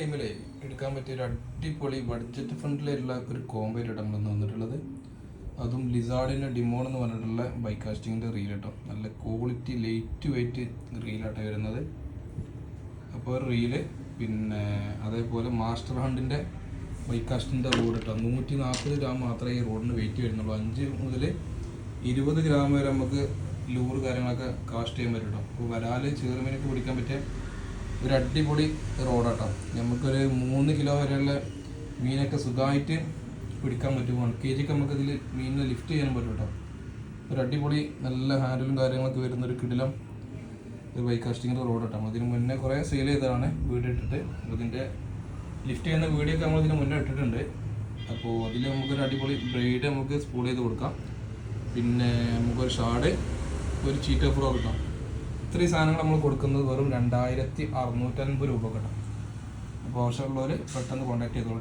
ടൈമിൽ എടുക്കാൻ പറ്റിയ ഒരു അടിപൊളി ബഡ്ജറ്റ് ഫ്രണ്ട്ലിയുള്ള ഒരു കോംബോ ആയിട്ടാണ് നമ്മൾ വന്നിട്ടുള്ളത്. അതും ലിസാർഡിൻ്റെ ഡിമോൺ എന്ന് പറഞ്ഞിട്ടുള്ള ബൈക്ക് കാസ്റ്റിങ്ങിൻ്റെ റീൽ കേട്ടോ. നല്ല ക്വാളിറ്റി ലൈറ്റ് വെയിറ്റ് റീലാട്ടോ വരുന്നത്. അപ്പോൾ റീല് പിന്നെ അതേപോലെ മാസ്റ്റർ ഹണ്ടിൻ്റെ ബൈക്ക് കാസ്റ്റിൻ്റെ റോഡ് കേട്ടോ. 140 ഗ്രാം മാത്രമേ ഈ റോഡിന് വെയിറ്റ് വരുന്നുള്ളൂ. 5 മുതൽ 20 ഗ്രാം വരെ നമുക്ക് ലൂറ് കാര്യങ്ങളൊക്കെ കാസ്റ്റ് ചെയ്യാൻ പറ്റും കേട്ടോ. അപ്പോൾ വരാല് ചേറുമീനൊക്കെ പിടിക്കാൻ പറ്റിയ ഒരു അടിപൊളി റോഡാട്ടോ. നമുക്കൊരു 3 കിലോ വരെയുള്ള മീനൊക്കെ സുഖമായിട്ട് പിടിക്കാൻ പറ്റും. 1 kg നമുക്കിതിൽ മീനിനെ ലിഫ്റ്റ് ചെയ്യാൻ പറ്റും കേട്ടോ. ഒരു അടിപൊളി നല്ല ഹാൻഡിലും കാര്യങ്ങളൊക്കെ വരുന്നൊരു കിടിലം ഒരു ബൈക്ക് കാസ്റ്റിങ്ങിൻ്റെ റോഡാട്ടോ. അതിന് മുന്നേ കുറേ സെയിൽ ചെയ്തതാണ് വീഡിയോ ഇട്ടിട്ട്. അതിൻ്റെ ലിഫ്റ്റ് ചെയ്യുന്ന വീഡിയോ ഒക്കെ നമ്മളിതിന് മുന്നേ ഇട്ടിട്ടുണ്ട്. അപ്പോൾ അതിൽ നമുക്കൊരു അടിപൊളി ബ്രൈഡ് നമുക്ക് സ്പൂൾ ചെയ്ത് കൊടുക്കാം. പിന്നെ നമുക്കൊരു ഷാഡ്, ഒരു ചീറ്റ ഫ്രോ കിട്ടാം. ഇത്രയും സാധനങ്ങൾ നമ്മൾ കൊടുക്കുന്നത് വെറും 2650 രൂപ കിട്ടും. അപ്പോൾ ആവശ്യമുള്ളവർ പെട്ടെന്ന് കോൺടാക്ട് ചെയ്തോളൂ.